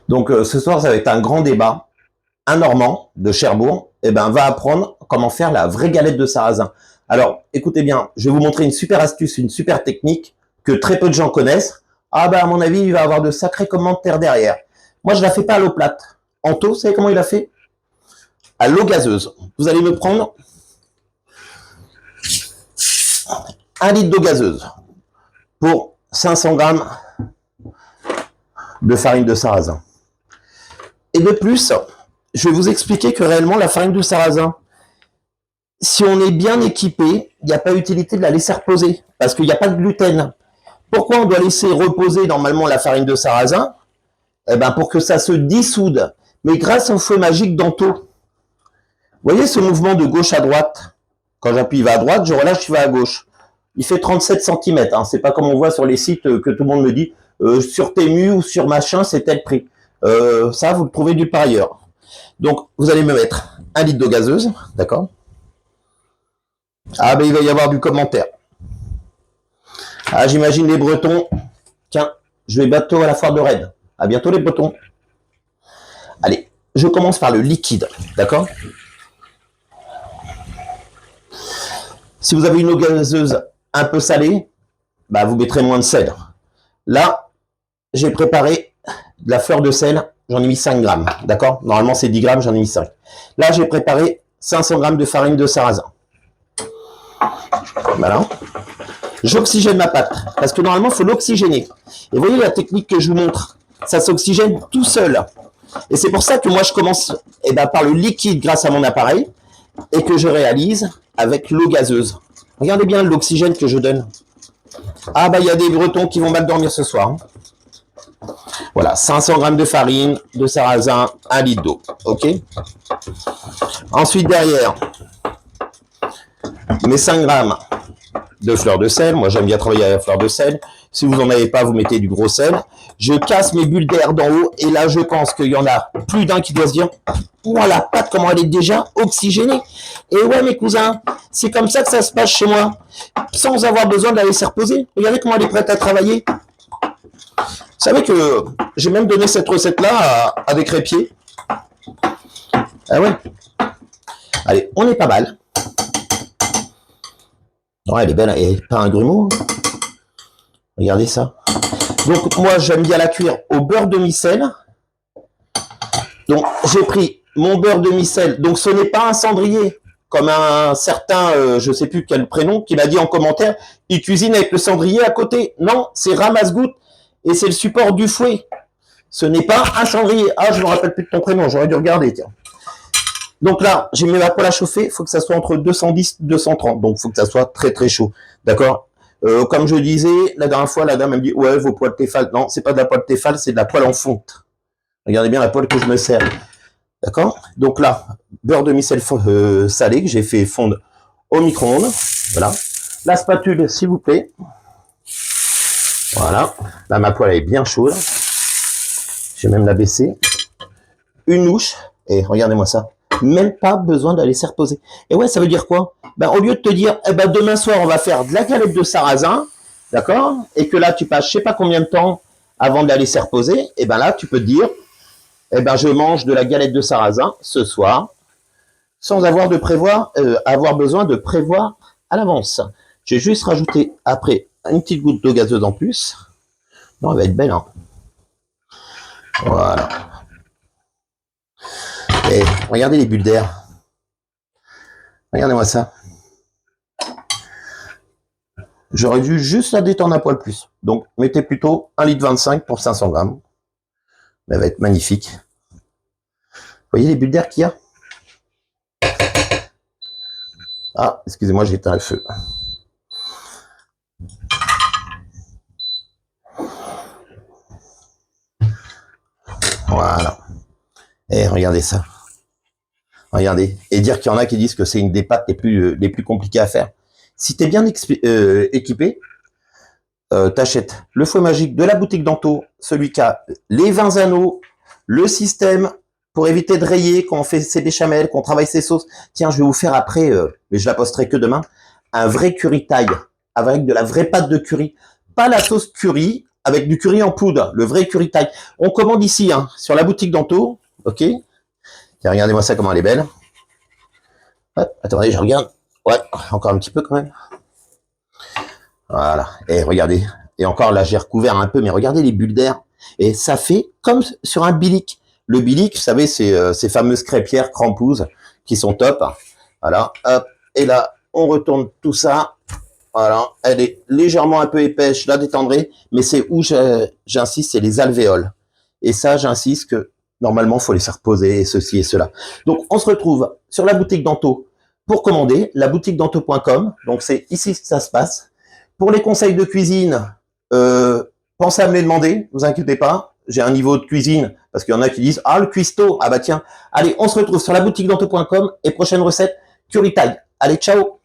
Donc ce soir, ça va être un grand débat. Un Normand de Cherbourg va apprendre comment faire la vraie galette de sarrasin. Alors, écoutez bien, je vais vous montrer une super astuce, une super technique que très peu de gens connaissent. Ah à mon avis, il va avoir de sacrés commentaires derrière. Moi, je la fais pas à l'eau plate. Anto, vous savez comment il a fait? À l'eau gazeuse. Vous allez me prendre 1 litre d'eau gazeuse pour 500 grammes de farine de sarrasin. Et de plus, je vais vous expliquer que réellement, la farine de sarrasin, si on est bien équipé, il n'y a pas utilité de la laisser reposer, parce qu'il n'y a pas de gluten. Pourquoi on doit laisser reposer normalement la farine de sarrasin? Pour que ça se dissoude. Mais grâce au feu magique d'Anto. Vous voyez ce mouvement de gauche à droite? Quand j'appuie, il va à droite, je relâche, il va à gauche. Il fait 37 cm. Hein. C'est pas comme on voit sur les sites que tout le monde me dit sur Temu ou sur machin, c'est tel prix. Ça, vous le trouvez nulle part ailleurs. Donc, vous allez me mettre 1 litre d'eau gazeuse, d'accord? Il va y avoir du commentaire. J'imagine les Bretons. Tiens, je vais bientôt à la foire de Rennes. À bientôt les Bretons. Allez, je commence par le liquide, d'accord? Si vous avez une eau gazeuse un peu salée, vous mettrez moins de sel. Là, j'ai préparé de la fleur de sel, j'en ai mis 5 grammes, d'accord? Normalement, c'est 10 grammes, j'en ai mis 5. Là, j'ai préparé 500 grammes de farine de sarrasin. Voilà. J'oxygène ma pâte, parce que normalement, il faut l'oxygéner. Et vous voyez la technique que je vous montre, ça s'oxygène tout seul. Et c'est pour ça que moi, je commence par le liquide grâce à mon appareil, et que je réalise avec l'eau gazeuse. Regardez bien l'oxygène que je donne. Il y a des Bretons qui vont mal dormir ce soir. Voilà, 500 grammes de farine, de sarrasin, 1 litre d'eau. OK? Ensuite, derrière, mes 5 grammes de fleur de sel. Moi, j'aime bien travailler avec la fleur de sel. Si vous n'en avez pas, vous mettez du gros sel. Je casse mes bulles d'air d'en haut. Et là, je pense qu'il y en a plus d'un qui doit se dire « Ouah, la pâte, comment elle est déjà oxygénée !» Et ouais, mes cousins, c'est comme ça que ça se passe chez moi. Sans avoir besoin de la laisser reposer. Regardez comment elle est prête à travailler. Vous savez que j'ai même donné cette recette-là à des crêpiers. Ah ouais. Allez, on est pas mal. Ouais, elle est belle, elle n'est pas un grumeau. Regardez ça. Donc, moi, j'aime bien la cuire au beurre demi-sel. Donc, j'ai pris mon beurre demi-sel. Donc, ce n'est pas un cendrier, comme un certain, je ne sais plus quel prénom, qui m'a dit en commentaire, il cuisine avec le cendrier à côté. Non, c'est ramasse-goutte et c'est le support du fouet. Ce n'est pas un cendrier. Je ne me rappelle plus de ton prénom, j'aurais dû regarder, tiens. Donc là, j'ai mis ma poêle à chauffer, il faut que ça soit entre 210 et 230, donc il faut que ça soit très très chaud, d'accord? Comme je disais, la dernière fois, la dame elle me dit, ouais, vos poêles Tefal, non, c'est pas de la poêle Tefal, c'est de la poêle en fonte. Regardez bien la poêle que je me sers, d'accord? Donc là, beurre demi-sel salé que j'ai fait fondre au micro-ondes, voilà. La spatule, s'il vous plaît. Voilà, là ma poêle est bien chaude, je vais même la baisser. Une louche, et regardez-moi ça. Même pas besoin de la laisser reposer. Et ouais, ça veut dire quoi? Au lieu de te dire, demain soir, on va faire de la galette de sarrasin, d'accord? Et que là, tu passes je sais pas combien de temps avant de la laisser reposer, là, tu peux te dire, je mange de la galette de sarrasin ce soir, sans avoir besoin de prévoir à l'avance. Je vais juste rajouter après une petite goutte d'eau gazeuse en plus. Non, elle va être belle, hein. Voilà. Et regardez les bulles d'air. Regardez-moi ça. J'aurais dû juste la détendre un poil plus. Donc, mettez plutôt 1,25 litre pour 500 grammes. Elle va être magnifique. Vous voyez les bulles d'air qu'il y a? Excusez-moi, j'ai éteint le feu. Voilà. Et regardez ça. Regardez. Et dire qu'il y en a qui disent que c'est une des pâtes les plus compliquées à faire. Si tu es bien équipé, t'achètes le fouet magique de la boutique d'Anto, celui qui a les 20 anneaux, le système pour éviter de rayer quand on fait ses béchamels, qu'on travaille ses sauces. Tiens, je vais vous faire après, mais je la posterai que demain, un vrai curry taille avec de la vraie pâte de curry. Pas la sauce curry avec du curry en poudre, le vrai curry Thai. On commande ici, hein, sur la boutique d'Anto, ok. Et regardez-moi ça, comment elle est belle. Hop, attendez, je regarde. Ouais, encore un petit peu quand même. Voilà, et regardez. Et encore là, j'ai recouvert un peu, mais regardez les bulles d'air. Et ça fait comme sur un bilic. Le bilic, vous savez, c'est ces fameuses crêpières crampouses qui sont top. Voilà, hop. Et là, on retourne tout ça. Voilà, elle est légèrement un peu épaisse, je la détendrai, mais c'est où j'insiste, c'est les alvéoles. Et ça, j'insiste que normalement, il faut les faire poser, et ceci et cela. Donc, on se retrouve sur la boutique d'Anto pour commander, la boutique d'Anto.com. Donc, c'est ici que ça se passe. Pour les conseils de cuisine, pensez à me les demander, vous inquiétez pas. J'ai un niveau de cuisine, parce qu'il y en a qui disent, ah, le cuistot, ah bah tiens. Allez, on se retrouve sur la boutique d'Anto.com et prochaine recette, curry Thai. Allez, ciao!